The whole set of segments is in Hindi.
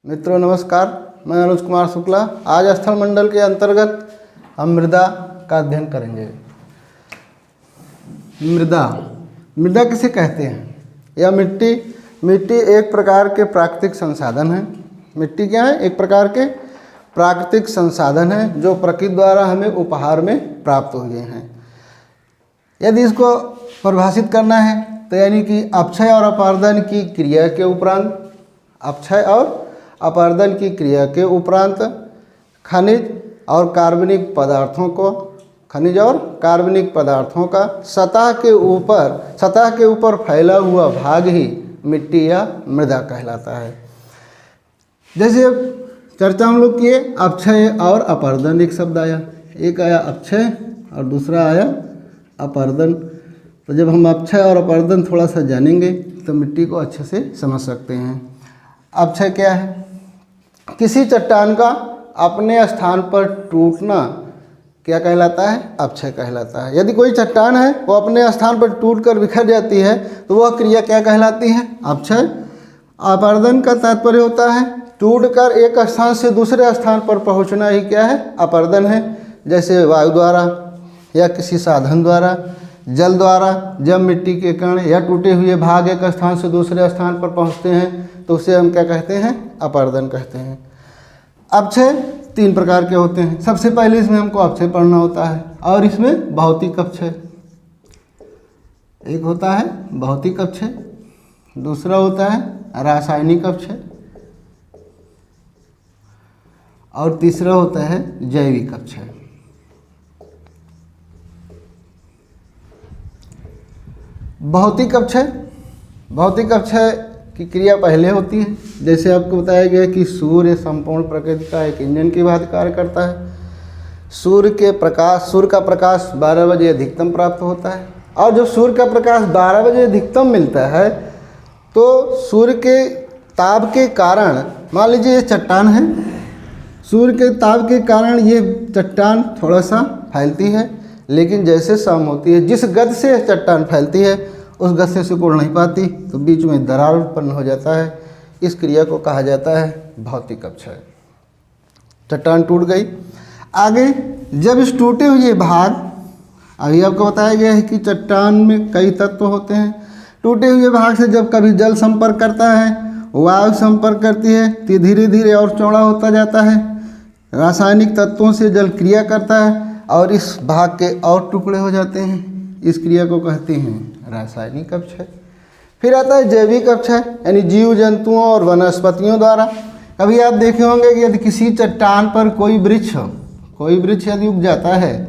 मित्रों नमस्कार, मैं अनुज कुमार शुक्ला। आज स्थल मंडल के अंतर्गत हम मृदा का अध्ययन करेंगे। मृदा किसे कहते हैं? यह मिट्टी एक प्रकार के प्राकृतिक संसाधन है। मिट्टी क्या है? एक प्रकार के प्राकृतिक संसाधन है जो प्रकृति द्वारा हमें उपहार में प्राप्त हुए हैं। यदि इसको परिभाषित करना है तो यानी कि अपक्षय और अपरदन की क्रिया के उपरांत खनिज और कार्बनिक पदार्थों का सतह के ऊपर फैला हुआ भाग ही मिट्टी या मृदा कहलाता है। जैसे चर्चा हम लोग किए, अपक्षय और अपरदन एक शब्द आया, एक आया अपक्षय और दूसरा आया अपरदन। तो जब हम अपक्षय और अपरदन थोड़ा सा जानेंगे तो मिट्टी को अच्छे से समझ सकते हैं। अपक्षय क्या है? किसी चट्टान का अपने स्थान पर टूटना क्या कहलाता है? अपक्षय कहलाता है। यदि कोई चट्टान है वो अपने स्थान पर टूटकर बिखर जाती है तो वह क्रिया क्या कहलाती है? अपक्षय। अपरदन का तात्पर्य होता है टूटकर एक स्थान से दूसरे स्थान पर पहुंचना ही क्या है? अपरदन है। जैसे वायु द्वारा या किसी साधन द्वारा, जल द्वारा जब मिट्टी के कण या टूटे हुए भाग एक स्थान से दूसरे स्थान पर पहुंचते हैं तो उसे हम क्या कहते हैं? अपरदन कहते हैं। अपक्षय 3 प्रकार के होते हैं। सबसे पहले इसमें हमको अपक्षय पढ़ना होता है और इसमें भौतिक अपक्षय एक होता है, भौतिक अपक्षय, दूसरा होता है रासायनिक अपक्षय और तीसरा होता है जैविक अपक्षय। भौतिक अपक्षय की क्रिया पहले होती है। जैसे आपको बताया गया कि सूर्य संपूर्ण प्रकृति का एक इंजन की भांति कार्य करता है। सूर्य का प्रकाश 12 बजे अधिकतम प्राप्त होता है और जब सूर्य का प्रकाश 12 बजे अधिकतम मिलता है तो सूर्य के ताप के कारण, मान लीजिए ये चट्टान है, सूर्य के ताप के कारण ये चट्टान थोड़ा सा फैलती है, लेकिन जैसे शाम होती है जिस गति से चट्टान फैलती है उस गति से सिकुड़ नहीं पाती तो बीच में दरार उत्पन्न हो जाता है। इस क्रिया को कहा जाता है भौतिक अपक्षय। चट्टान टूट गई। आगे जब इस टूटे हुए भाग, अभी आपको बताया गया है कि चट्टान में कई तत्व होते हैं। टूटे हुए भाग से जब कभी जल संपर्क करता है, वायु संपर्क करती है तो धीरे धीरे और चौड़ा होता जाता है। रासायनिक तत्वों से जल क्रिया करता है और इस भाग के और टुकड़े हो जाते हैं। इस क्रिया को कहते हैं रासायनिक अपक्षय। फिर आता है जैविक अपक्षय, यानी जीव जंतुओं और वनस्पतियों द्वारा। कभी आप देखे होंगे कि यदि किसी चट्टान पर कोई वृक्ष यदि उग जाता है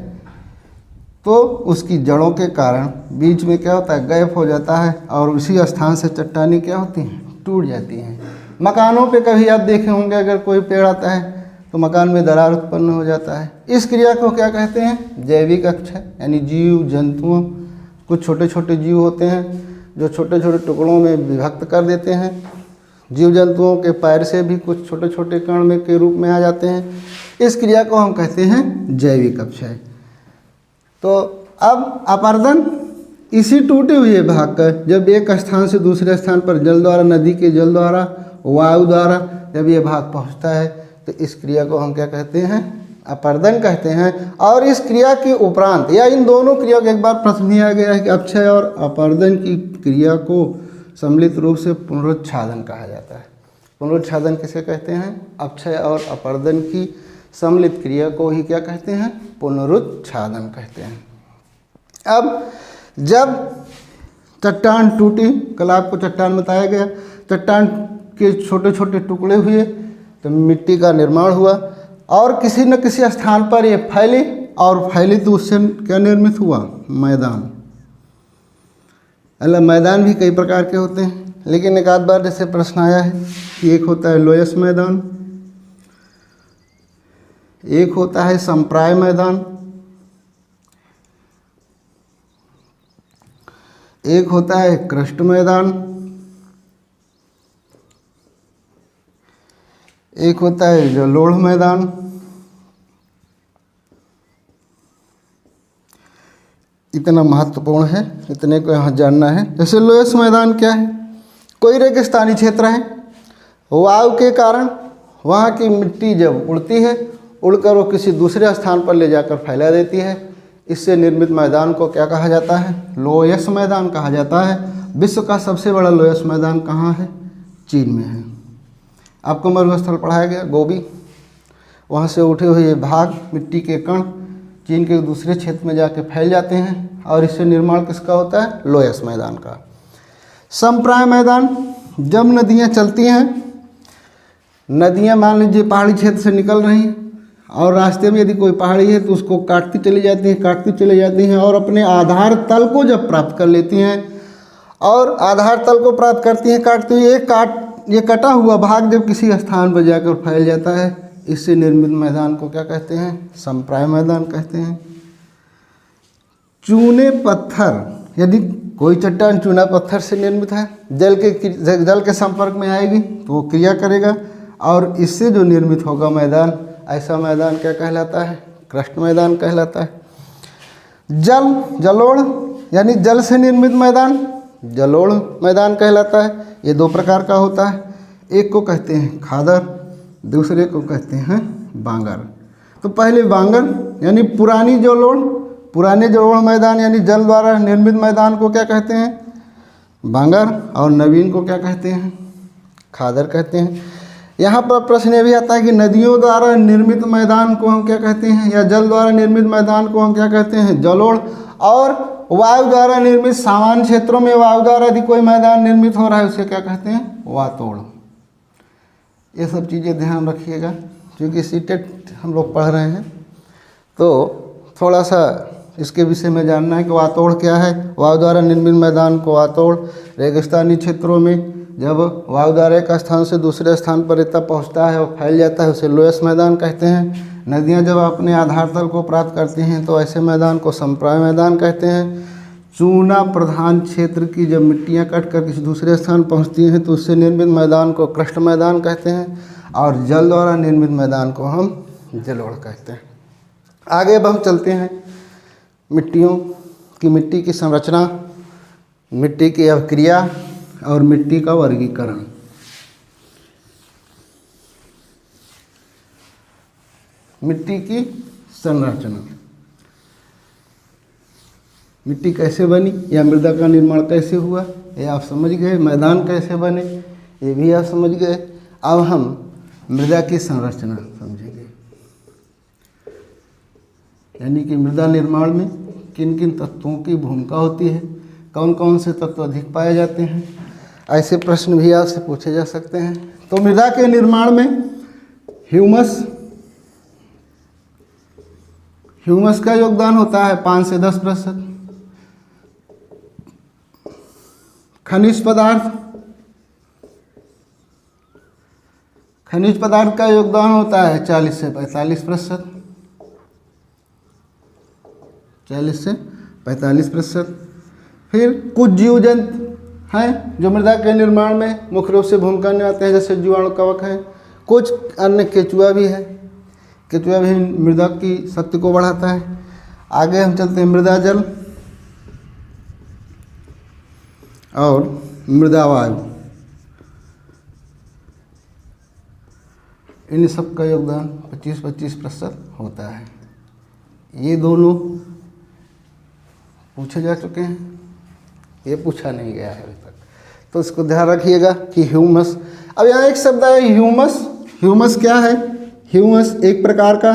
तो उसकी जड़ों के कारण बीच में क्या होता है? गैप हो जाता है और उसी स्थान से चट्टानें क्या होती हैं? टूट जाती हैं। मकानों पे कभी आप देखे होंगे अगर कोई पेड़ आता है तो मकान में दरार उत्पन्न हो जाता है। इस क्रिया को क्या कहते हैं? जैविक अपक्षय। यानी जीव जंतुओं, कुछ छोटे छोटे जीव होते हैं जो छोटे छोटे टुकड़ों में विभक्त कर देते हैं। जीव जंतुओं के पैर से भी कुछ छोटे छोटे कण में के रूप में आ जाते हैं। इस क्रिया को हम कहते हैं जैविक अपक्षय। तो अब अपरदन, इसी टूटे हुए भाग का जब एक स्थान से दूसरे स्थान पर जल द्वारा, नदी के जल द्वारा, वायु द्वारा जब ये भाग पहुँचता है तो इस क्रिया को हम क्या कहते हैं? अपरदन कहते हैं। और इस क्रिया के उपरांत या इन दोनों क्रिया का एक बार प्रश्न ही आ गया है कि अपक्षय और अपरदन की क्रिया को सम्मिलित रूप से पुनरुत्छादन कहा जाता है। पुनरुत्छादन किसे कहते हैं? अपक्षय और अपरदन की सम्मिलित क्रिया को ही क्या कहते हैं? पुनरुत्छादन कहते हैं। अब जब चट्टान टूटी, कल आपको चट्टान बताया गया, चट्टान के छोटे छोटे टुकड़े हुए तो मिट्टी का निर्माण हुआ और किसी न किसी स्थान पर ये फैली तो उससे क्या निर्मित हुआ? मैदान। मैदान भी कई प्रकार के होते हैं, लेकिन एक आध बार जैसे प्रश्न आया है कि एक होता है लोयस मैदान, एक होता है संप्राय मैदान, एक होता है क्रस्ट मैदान, एक होता है जलोढ़ मैदान, इतना महत्वपूर्ण है, इतने को यहाँ जानना है। जैसे लोयस मैदान क्या है? कोई रेगिस्तानी क्षेत्र है वायु के कारण वहाँ की मिट्टी जब उड़ती है, उड़कर वो किसी दूसरे स्थान पर ले जाकर फैला देती है। इससे निर्मित मैदान को क्या कहा जाता है? लोयस मैदान कहा जाता है। विश्व का सबसे बड़ा लोयस मैदान कहाँ है? चीन में है। आपको मरुस्थल पढ़ाया गया गोबी, वहाँ से उठे हुए भाग मिट्टी के कण चीन के दूसरे क्षेत्र में जाके फैल जाते हैं और इससे निर्माण किसका होता है? लोयस मैदान का। समप्राय मैदान, जब नदियाँ चलती हैं, नदियाँ मान लीजिए पहाड़ी क्षेत्र से निकल रही हैं और रास्ते में यदि कोई पहाड़ी है तो उसको काटती चली जाती हैं और अपने आधार तल को जब प्राप्त कर लेती हैं और आधार तल को प्राप्त करती हैं काटती हुई, ये कटा हुआ भाग जब किसी स्थान पर जाकर फैल जाता है, इससे निर्मित मैदान को क्या कहते हैं? समप्राय मैदान कहते हैं। चूने पत्थर, यदि कोई चट्टान चूना पत्थर से निर्मित है, जल के संपर्क में आएगी तो वो क्रिया करेगा और इससे जो निर्मित होगा मैदान, ऐसा मैदान क्या कहलाता है? क्रस्ट मैदान कहलाता है। जलोढ़ यानी जल से निर्मित मैदान जलोढ़ मैदान कहलाता है। ये दो प्रकार का होता है, एक को कहते हैं खादर, दूसरे को कहते हैं बांगर। तो पहले बांगर यानी पुराने जलोढ़ मैदान यानी जल द्वारा निर्मित मैदान को क्या कहते हैं? बांगर, और नवीन को क्या कहते हैं? खादर कहते हैं। यहाँ पर प्रश्न ये भी आता है कि नदियों द्वारा निर्मित मैदान को हम क्या कहते हैं, या जल द्वारा निर्मित मैदान को हम क्या कहते हैं? जलोढ़। और वायु द्वारा निर्मित, सामान्य क्षेत्रों में वायु द्वारा यदि कोई मैदान निर्मित हो रहा है उसे क्या कहते हैं? वातोड़। ये सब चीज़ें ध्यान रखिएगा, क्योंकि सीटेट हम लोग पढ़ रहे हैं तो थोड़ा सा इसके विषय में जानना है कि वातोड़ क्या है। वायु द्वारा निर्मित मैदान को वातोड़। रेगिस्तानी क्षेत्रों में जब वायु द्वारा एक स्थान से दूसरे स्थान पर रेता पहुंचता है और फैल जाता है उसे लोयस मैदान कहते हैं। नदियां जब अपने आधार तल को प्राप्त करती हैं तो ऐसे मैदान को समप्राय मैदान कहते हैं। चूना प्रधान क्षेत्र की जब मिट्टियां कट कर किसी दूसरे स्थान पहुंचती हैं तो उससे निर्मित मैदान को क्रस्ट मैदान कहते हैं और जल द्वारा निर्मित मैदान को हम जलोढ़ कहते हैं। आगे अब हम चलते हैं मिट्टी की संरचना, मिट्टी की अवक्रिया और मिट्टी का वर्गीकरण। मिट्टी की संरचना, मिट्टी कैसे बनी या मृदा का निर्माण कैसे हुआ ये आप समझ गए। मैदान कैसे बने ये भी आप समझ गए। अब हम मृदा की संरचना समझेंगे, यानी कि मृदा निर्माण में किन किन तत्वों की भूमिका होती है, कौन कौन से तत्व अधिक पाए जाते हैं, ऐसे प्रश्न भी आपसे पूछे जा सकते हैं। तो मृदा के निर्माण में ह्यूमस का योगदान होता है 5 से 10%। खनिज पदार्थ का योगदान होता है 40 से 45%। 40 से 45%। फिर कुछ जीव जंतु हैं जो मृदा के निर्माण में मुख्य रूप से भूमिका निभाते हैं, जैसे जीवाणु कवक हैं। कुछ अन्य केचुआ भी है, केचुआ भी मृदा की शक्ति को बढ़ाता है। आगे हम चलते हैं मृदा जल और मृदा वायु, इन सब का योगदान 25-25% होता है। ये दोनों पूछे जा चुके हैं, ये पूछा नहीं गया है अभी तक, तो इसको ध्यान रखिएगा कि ह्यूमस। अब यहाँ एक शब्द है ह्यूमस। ह्यूमस क्या है? ह्यूमस एक प्रकार का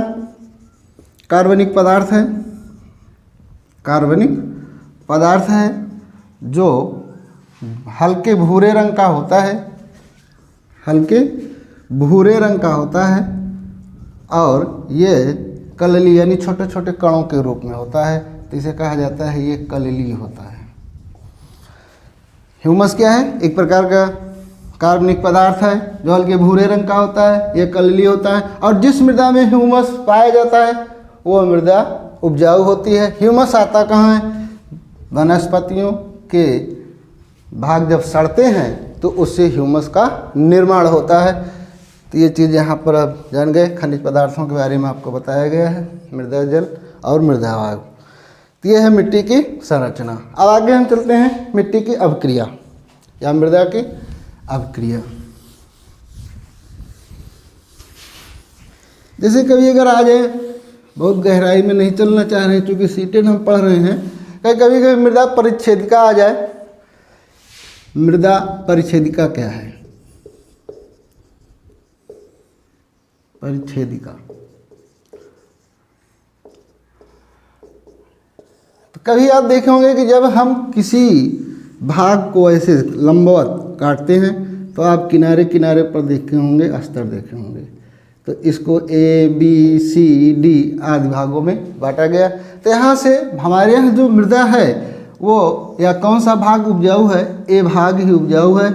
कार्बनिक पदार्थ है जो हल्के भूरे रंग का होता है और ये कलली यानी छोटे छोटे कणों के रूप में होता है, तो इसे कहा जाता है ये कलली होता है। ह्यूमस क्या है? एक प्रकार का कार्बनिक पदार्थ है जो हल्के भूरे रंग का होता है, ये कलली होता है। और जिस मृदा में ह्यूमस पाया जाता है वो मृदा उपजाऊ होती है। ह्यूमस आता कहाँ है? वनस्पतियों के भाग जब सड़ते हैं तो उससे ह्यूमस का निर्माण होता है। तो ये चीज़ यहाँ पर आप जान गए। खनिज पदार्थों के बारे में आपको बताया गया है, मृदा जल और मृदा वायु। तो ये है मिट्टी की संरचना। अब आगे हम चलते हैं मिट्टी की अवक्रिया या मृदा की अवक्रिया। जैसे कभी अगर आ जाए, बहुत गहराई में नहीं चलना चाह रहे हैं क्योंकि सीटेड हम पढ़ रहे हैं, कभी कभी मृदा परिच्छेदिका आ जाए। मृदा परिच्छेदिका क्या है? परिच्छेदिका तो कभी आप देखे होंगे कि जब हम किसी भाग को ऐसे लंबवत काटते हैं तो आप किनारे किनारे पर देखे होंगे, अस्तर देखे होंगे। तो इसको ए बी सी डी आदि भागों में बांटा गया। तो यहाँ से हमारे यहाँ जो मृदा है वो या कौन सा भाग उपजाऊ है? ए भाग ही उपजाऊ है।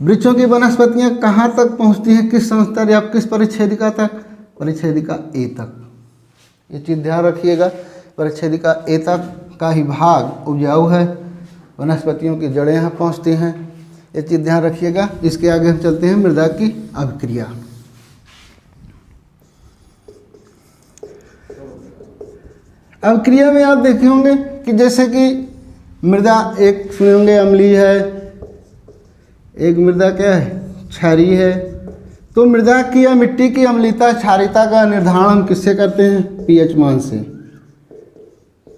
वृक्षों की वनस्पतियाँ कहाँ तक पहुँचती हैं, किस संस्तर या किस परिच्छेदिका तक? परिच्छेदिका ए तक। ये चीज़ ध्यान रखिएगा, परिच्छेदिका ए तक का ही भाग उपजाऊ है, वनस्पतियों की जड़ें यहाँ पहुँचती हैं, ये चीज़ ध्यान रखिएगा। इसके आगे हम चलते हैं मृदा की अभिक्रिया। अभिक्रिया में आप देखे होंगे कि जैसे कि मृदा एक सुने होंगे अम्लीय है, एक मृदा क्या है? क्षारीय है। तो मृदा की या मिट्टी की अम्लीयता क्षारीयता का निर्धारण हम किससे करते हैं? पीएच मान से।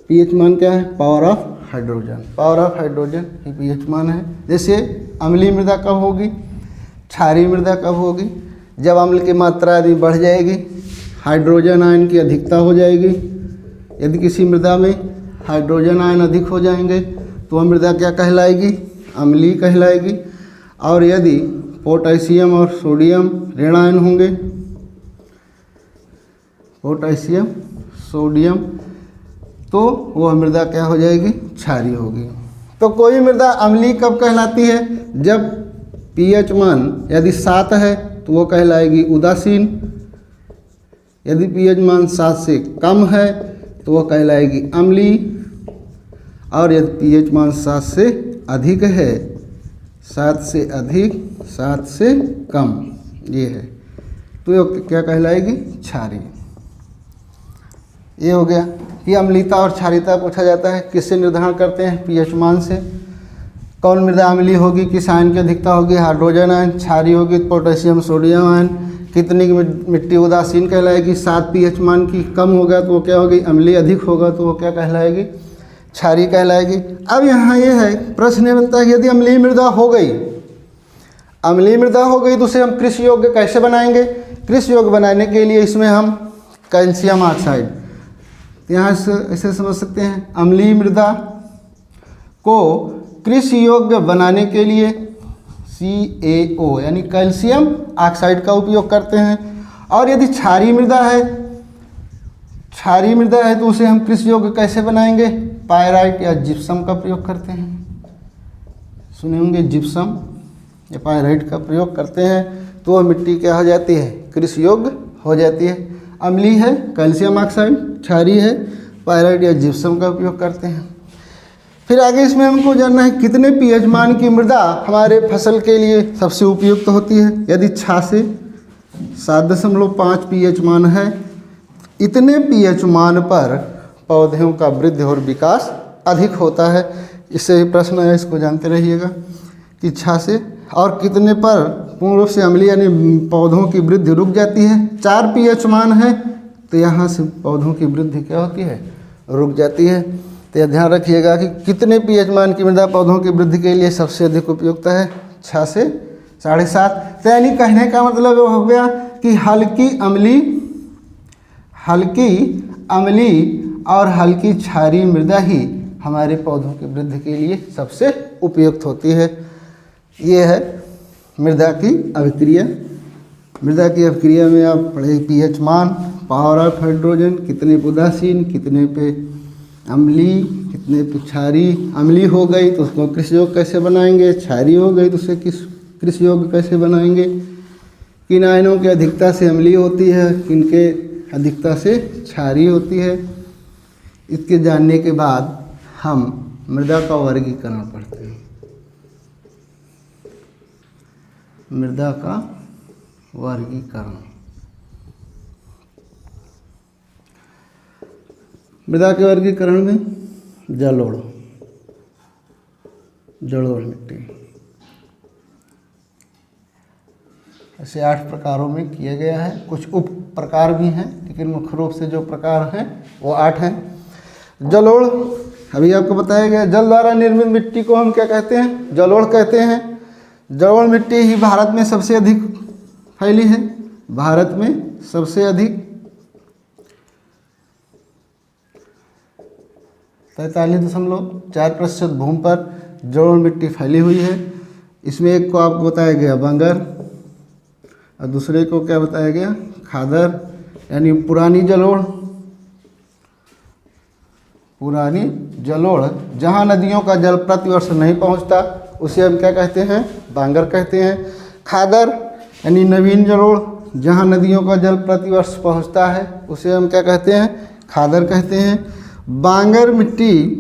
पीएच मान क्या है? Power of hydrogen. Power of hydrogen he pH मान है। जैसे अम्लीय मृदा कब होगी, क्षारीय मृदा कब होगी? जब अम्ल की मात्रा यदि बढ़ जाएगी, हाइड्रोजन आयन की अधिकता हो जाएगी। यदि किसी मृदा में हाइड्रोजन आयन अधिक हो जाएंगे तो वह मृदा क्या कहलाएगी? अम्लीय कहलाएगी। और यदि पोटेशियम और सोडियम ऋण आयन होंगे, पोटेशियम सोडियम, तो वह मृदा क्या हो जाएगी? क्षारीय होगी। तो कोई मृदा अम्लीय कब कहलाती है? जब पीएच मान यदि 7 है तो वो कहलाएगी उदासीन। यदि पीएच मान 7 से कम है तो वह कहलाएगी अम्लीय। और यदि पीएच मान 7 से अधिक है, 7 से अधिक 7 से कम ये है, तो ये क्या कहलाएगी? क्षारीय। ये हो गया कि अम्लीयता और क्षारीयता पूछा जाता है। किससे निर्धारण करते हैं? पीएच मान से। कौन मृदा अम्लीय होगी, किस आयन की अधिकता होगी? Hydrogen ion. क्षारीय होगी पोटेशियम सोडियम आयन। कितनी की मिट्टी उदासीन कहलाएगी? 7 पीएच मान की। कम होगा तो वो क्या होगी? अम्लीय। अधिक होगा तो वो क्या कहलाएगी? क्षारीय कहलाएगी। अब यहाँ ये है प्रश्न ये बनता है कि यदि अम्लीय मृदा हो गई, अम्लीय मृदा हो गई तो उसे हम कृषि योग्य कैसे बनाएंगे? कृषि योग्य बनाने के लिए इसमें हम कैल्शियम ऑक्साइड, यहाँ से ऐसे समझ सकते हैं, अम्लीय मृदा को कृषि योग्य बनाने के लिए CaO यानी कैल्शियम ऑक्साइड का उपयोग करते हैं। और यदि क्षारीय मृदा है, क्षारीय मृदा है तो उसे हम कृषि योग्य कैसे बनाएंगे? पायराइट या जिप्सम का प्रयोग करते हैं। सुने होंगे जिप्सम या पायराइट का प्रयोग करते हैं तो वह मिट्टी क्या हो जाती है? कृषि योग्य हो जाती है। अम्लीय है कैल्शियम ऑक्साइड, क्षारीय है पायराइट या जिप्सम का उपयोग करते हैं। फिर आगे इसमें हमको जानना है कितने पीएच मान की मृदा हमारे फसल के लिए सबसे उपयुक्त होती है। यदि 6 से 7.5 पीएच मान है, इतने पीएच मान पर पौधों का वृद्धि और विकास अधिक होता है। इससे प्रश्न है, इसको जानते रहिएगा कि 6 से और कितने पर पूर्ण रूप से अम्लीय यानी पौधों की वृद्धि रुक जाती है। 4 पीएच मान है तो यहाँ से पौधों की वृद्धि क्या होती है? रुक जाती है। तो यह ध्यान रखिएगा कि कितने पीएच मान की मृदा पौधों की वृद्धि के लिए सबसे अधिक उपयुक्त है? 6 से 7.5। तो यानी कहने का मतलब हो गया कि हल्की अम्लीय और हल्की क्षारीय मृदा ही हमारे पौधों की वृद्धि के लिए सबसे उपयुक्त होती है। ये है मृदा की अभिक्रिया। मृदा की अभिक्रिया में आप पढ़े पीएच मान, पावर ऑफ हाइड्रोजन, कितने पे उदासीन, कितने पे अम्लीय, कितने पे क्षारीय। अम्लीय हो गई तो उसको कृषि योग्य कैसे बनाएंगे? क्षारीय हो गई तो उसे कृषि योग्य कैसे बनाएंगे? किन आयनों की अधिकता से अम्लीय होती है, किनके अधिकता से क्षारीय होती है। इसके जानने के बाद हम मृदा का वर्गीकरण पढ़ते हैं। मृदा का वर्गीकरण। मृदा के वर्गीकरण में जलोढ़ मिट्टी ऐसे 8 प्रकारों में किया गया है। कुछ उप प्रकार भी हैं, लेकिन मुख्य रूप से जो प्रकार हैं वो 8 हैं। जलोढ़, अभी आपको बताया गया। जल द्वारा निर्मित मिट्टी को हम क्या कहते हैं? जलोढ़ कहते हैं। जलोढ़ मिट्टी ही भारत में सबसे अधिक फैली है। भारत में सबसे अधिक 43.4% भूमि पर जलोढ़ मिट्टी फैली हुई है। इसमें एक को आपको बताया गया बंगर और दूसरे को क्या बताया गया? खादर, यानी पुरानी जलोढ़। पुरानी जलोढ़ जहाँ नदियों का जल प्रतिवर्ष नहीं पहुँचता उसे हम क्या कहते हैं? बांगर कहते हैं। खादर यानी नवीन जलोढ़ जहाँ नदियों का जल प्रतिवर्ष पहुँचता है उसे हम क्या कहते हैं? खादर कहते हैं। बांगर मिट्टी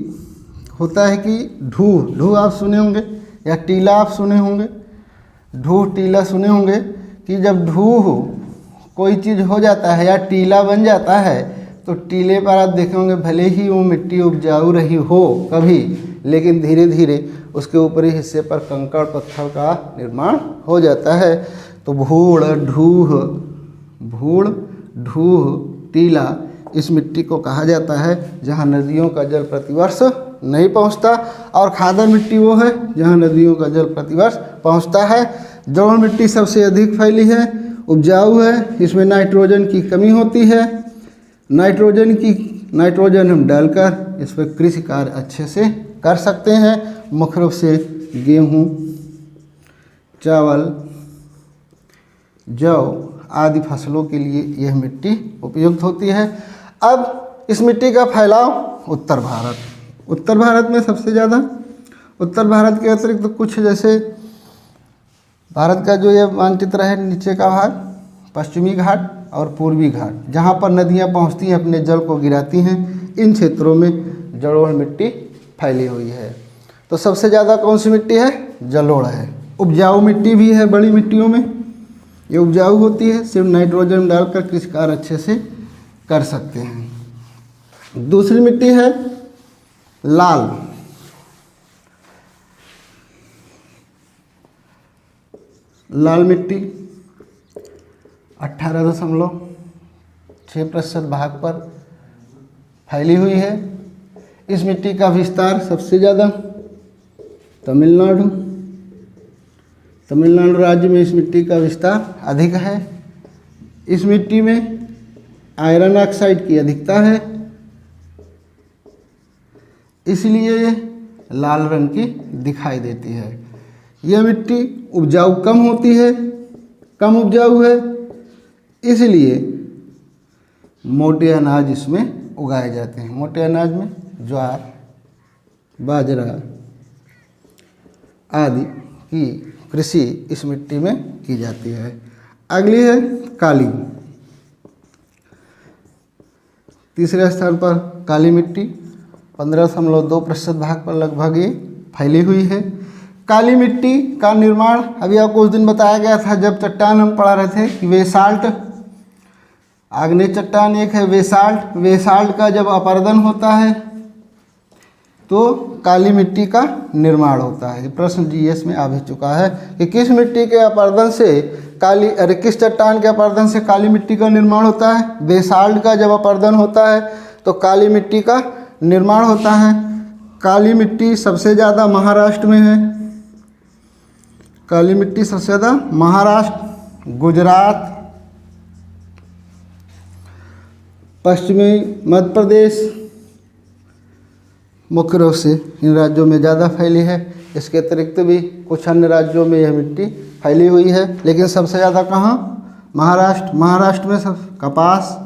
होता है कि ढूह, ढूह आप सुने होंगे या टीला आप सुने होंगे। ढूह टीला सुने होंगे कि जब ढूह कोई चीज़ हो जाता है या टीला बन जाता है तो टीले पर आप देखेंगे भले ही वो मिट्टी उपजाऊ रही हो कभी, लेकिन धीरे धीरे उसके ऊपरी हिस्से पर कंकड़ पत्थर का निर्माण हो जाता है। तो भूड़, ढूह, भूड़, ढूह, टीला इस मिट्टी को कहा जाता है जहाँ नदियों का जल प्रतिवर्ष नहीं पहुँचता। और खादर मिट्टी वो है जहाँ नदियों का जल प्रतिवर्ष पहुँचता है। जलोढ़ मिट्टी सबसे अधिक फैली है, उपजाऊ है, इसमें नाइट्रोजन की कमी होती है। नाइट्रोजन हम डालकर इस पर कृषि कार्य अच्छे से कर सकते हैं। मुख्य रूप से गेहूँ, चावल, जौ आदि फसलों के लिए यह मिट्टी उपयुक्त होती है। अब इस मिट्टी का फैलाव उत्तर भारत में सबसे ज़्यादा। उत्तर भारत के अतिरिक्त कुछ जैसे भारत का जो ये मानचित्र है नीचे का भाग, पश्चिमी घाट और पूर्वी घाट, जहाँ पर नदियाँ पहुँचती हैं अपने जल को गिराती हैं, इन क्षेत्रों में जलोढ़ मिट्टी फैली हुई है। तो सबसे ज़्यादा कौन सी मिट्टी है? जलोढ़ है। उपजाऊ मिट्टी भी है, बड़ी मिट्टियों में ये उपजाऊ होती है, सिर्फ नाइट्रोजन डालकर कृषि कार्य अच्छे से कर सकते हैं। दूसरी मिट्टी है लाल। लाल मिट्टी 18.6% भाग पर फैली हुई है। इस मिट्टी का विस्तार सबसे ज़्यादा तमिलनाडु राज्य में इस मिट्टी का विस्तार अधिक है। इस मिट्टी में आयरन ऑक्साइड की अधिकता है, इसलिए ये लाल रंग की दिखाई देती है। यह मिट्टी उपजाऊ कम होती है, कम उपजाऊ है, इसलिए मोटे अनाज इसमें उगाए जाते हैं। मोटे अनाज में ज्वार, बाजरा आदि की कृषि इस मिट्टी में की जाती है। अगली है काली। तीसरे स्थान पर काली मिट्टी 15.2% भाग पर लगभग ये फैली हुई है। काली मिट्टी का निर्माण अभी आपको उस दिन बताया गया था जब चट्टान हम पढ़ा रहे थे कि वेसाल्ट, आग्नेय चट्टान एक है वेसाल्ट। वेसाल्ट का जब अपर्दन होता है तो काली मिट्टी का निर्माण होता है। प्रश्न जीएस में आ भी चुका है कि किस मिट्टी के अपर्दन से किस चट्टान के अपर्दन से काली मिट्टी का निर्माण होता है? बेसाल्ट का जब अपर्दन होता है तो काली मिट्टी का निर्माण होता है। काली मिट्टी सबसे ज़्यादा महाराष्ट्र में है। काली मिट्टी सबसे ज़्यादा महाराष्ट्र, गुजरात, पश्चिमी मध्य प्रदेश मुख्य रूप से इन राज्यों में ज़्यादा फैली है। इसके अतिरिक्त भी कुछ अन्य राज्यों में यह मिट्टी फैली हुई है, लेकिन सबसे ज़्यादा कहाँ? महाराष्ट्र में सब कपास,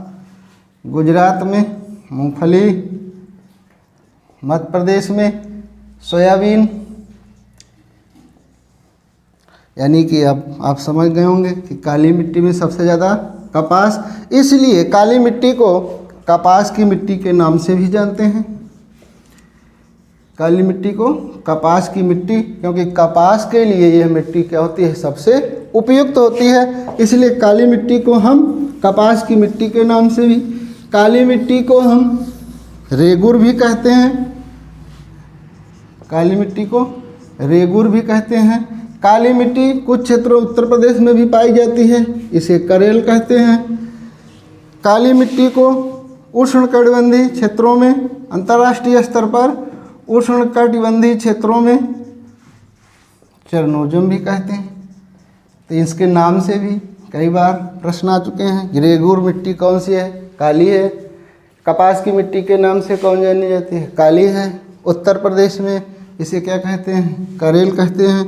गुजरात में मूंगफली, मध्य प्रदेश में सोयाबीन। यानी कि आप समझ गए होंगे कि काली मिट्टी में सबसे ज़्यादा कपास, इसलिए काली मिट्टी को कपास की मिट्टी के नाम से भी जानते हैं। काली मिट्टी को कपास की मिट्टी, क्योंकि कपास के लिए यह मिट्टी क्या होती है? सबसे उपयुक्त होती है, इसलिए काली मिट्टी को हम कपास की मिट्टी के नाम से भी, काली मिट्टी को हम रेगुर भी कहते हैं। काली मिट्टी को रेगुर भी कहते हैं। काली मिट्टी कुछ क्षेत्रों उत्तर प्रदेश में भी पाई जाती है, इसे करेल कहते हैं। काली मिट्टी को उष्णकटिबंधीय क्षेत्रों में, अंतर्राष्ट्रीय स्तर पर उष्णकटिबंधीय क्षेत्रों में चरनोजम भी कहते हैं। तो इसके नाम से भी कई बार प्रश्न आ चुके हैं। रेगूर मिट्टी कौन सी है? काली है। कपास की मिट्टी के नाम से कौन जानी जाती है? काली है। उत्तर प्रदेश में इसे क्या कहते हैं? करेल कहते हैं।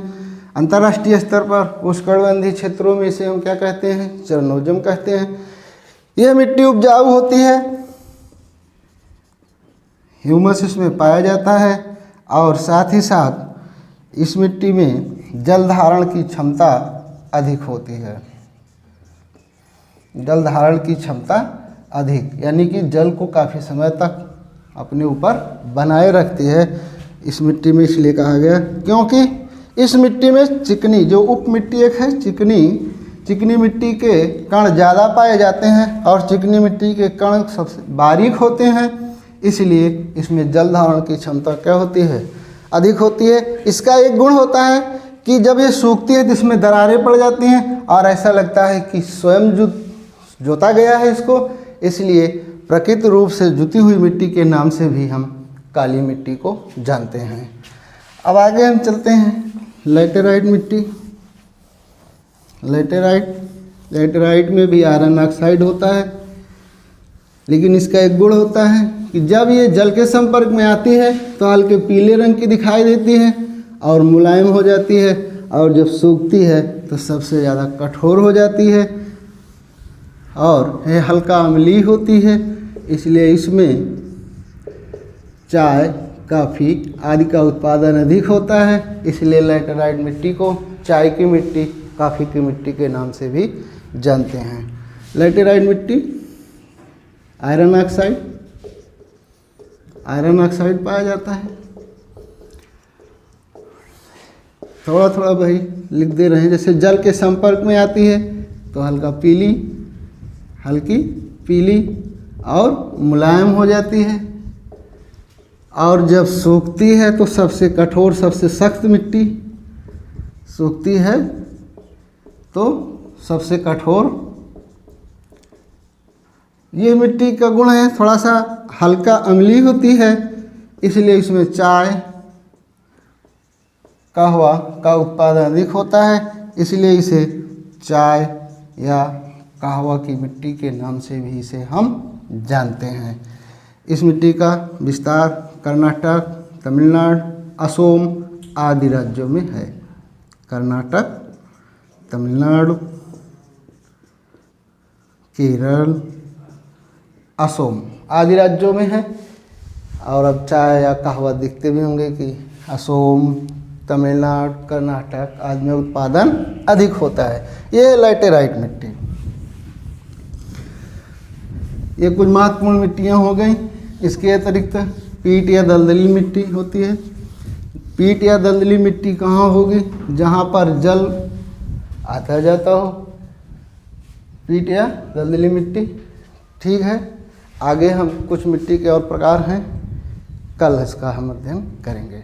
अंतर्राष्ट्रीय स्तर पर उष्णकटिबंधीय क्षेत्रों में इसे हम क्या कहते हैं? चरनोजम कहते हैं। यह मिट्टी उपजाऊ होती है, ह्यूमस इसमें पाया जाता है और साथ ही साथ इस मिट्टी में जल धारण की क्षमता अधिक होती है। जल धारण की क्षमता अधिक, यानी कि जल को काफ़ी समय तक अपने ऊपर बनाए रखती है इस मिट्टी में, इसलिए कहा गया क्योंकि इस मिट्टी में चिकनी, जो उप मिट्टी एक है चिकनी मिट्टी के कण ज़्यादा पाए जाते हैं और चिकनी मिट्टी के कण सबसे बारीक होते हैं, इसलिए इसमें जल धारण की क्षमता क्या होती है? अधिक होती है। इसका एक गुण होता है कि जब ये सूखती है तो इसमें दरारें पड़ जाती हैं और ऐसा लगता है कि स्वयं जोता गया है इसको, इसलिए प्रकृति रूप से जुती हुई मिट्टी के नाम से भी हम काली मिट्टी को जानते हैं। अब आगे हम चलते हैं लैटेराइट मिट्टी। लैटेराइट में भी आयरन ऑक्साइड होता है, लेकिन इसका एक गुण होता है कि जब ये जल के संपर्क में आती है तो हल्के पीले रंग की दिखाई देती है और मुलायम हो जाती है, और जब सूखती है तो सबसे ज़्यादा कठोर हो जाती है और यह हल्का अम्लीय होती है। इसलिए इसमें चाय, कॉफ़ी आदि का उत्पादन अधिक होता है, इसलिए लैटेराइट मिट्टी को चाय की मिट्टी, कॉफ़ी की मिट्टी के नाम से भी जानते हैं। लैटेराइट मिट्टी आयरन ऑक्साइड पाया जाता है। थोड़ा थोड़ा भाई लिख दे रहे हैं। जैसे जल के संपर्क में आती है तो हल्की पीली और मुलायम हो जाती है, और जब सूखती है तो सबसे कठोर, सबसे सख्त मिट्टी सूखती है तो सबसे कठोर। ये मिट्टी का गुण है थोड़ा सा हल्का अम्लीय होती है, इसलिए इसमें चाय, कहवा का उत्पादन अधिक होता है, इसलिए इसे चाय या कहवा की मिट्टी के नाम से भी इसे हम जानते हैं। इस मिट्टी का विस्तार कर्नाटक, तमिलनाडु, असम आदि राज्यों में है। कर्नाटक, तमिलनाडु, केरल, असम आदि राज्यों में है। और अब चाय या कहवा दिखते भी होंगे कि असम, तमिलनाडु, कर्नाटक आदि में उत्पादन अधिक होता है। ये लैटेराइट मिट्टी। ये कुछ महत्वपूर्ण मिट्टियाँ हो गई। इसके अतिरिक्त पीट या दलदली मिट्टी होती है। पीट या दलदली मिट्टी कहाँ होगी? जहाँ पर जल आता जाता हो, पीट या दलदली मिट्टी। ठीक है, आगे हम कुछ मिट्टी के और प्रकार हैं, कल इसका हम अध्ययन करेंगे।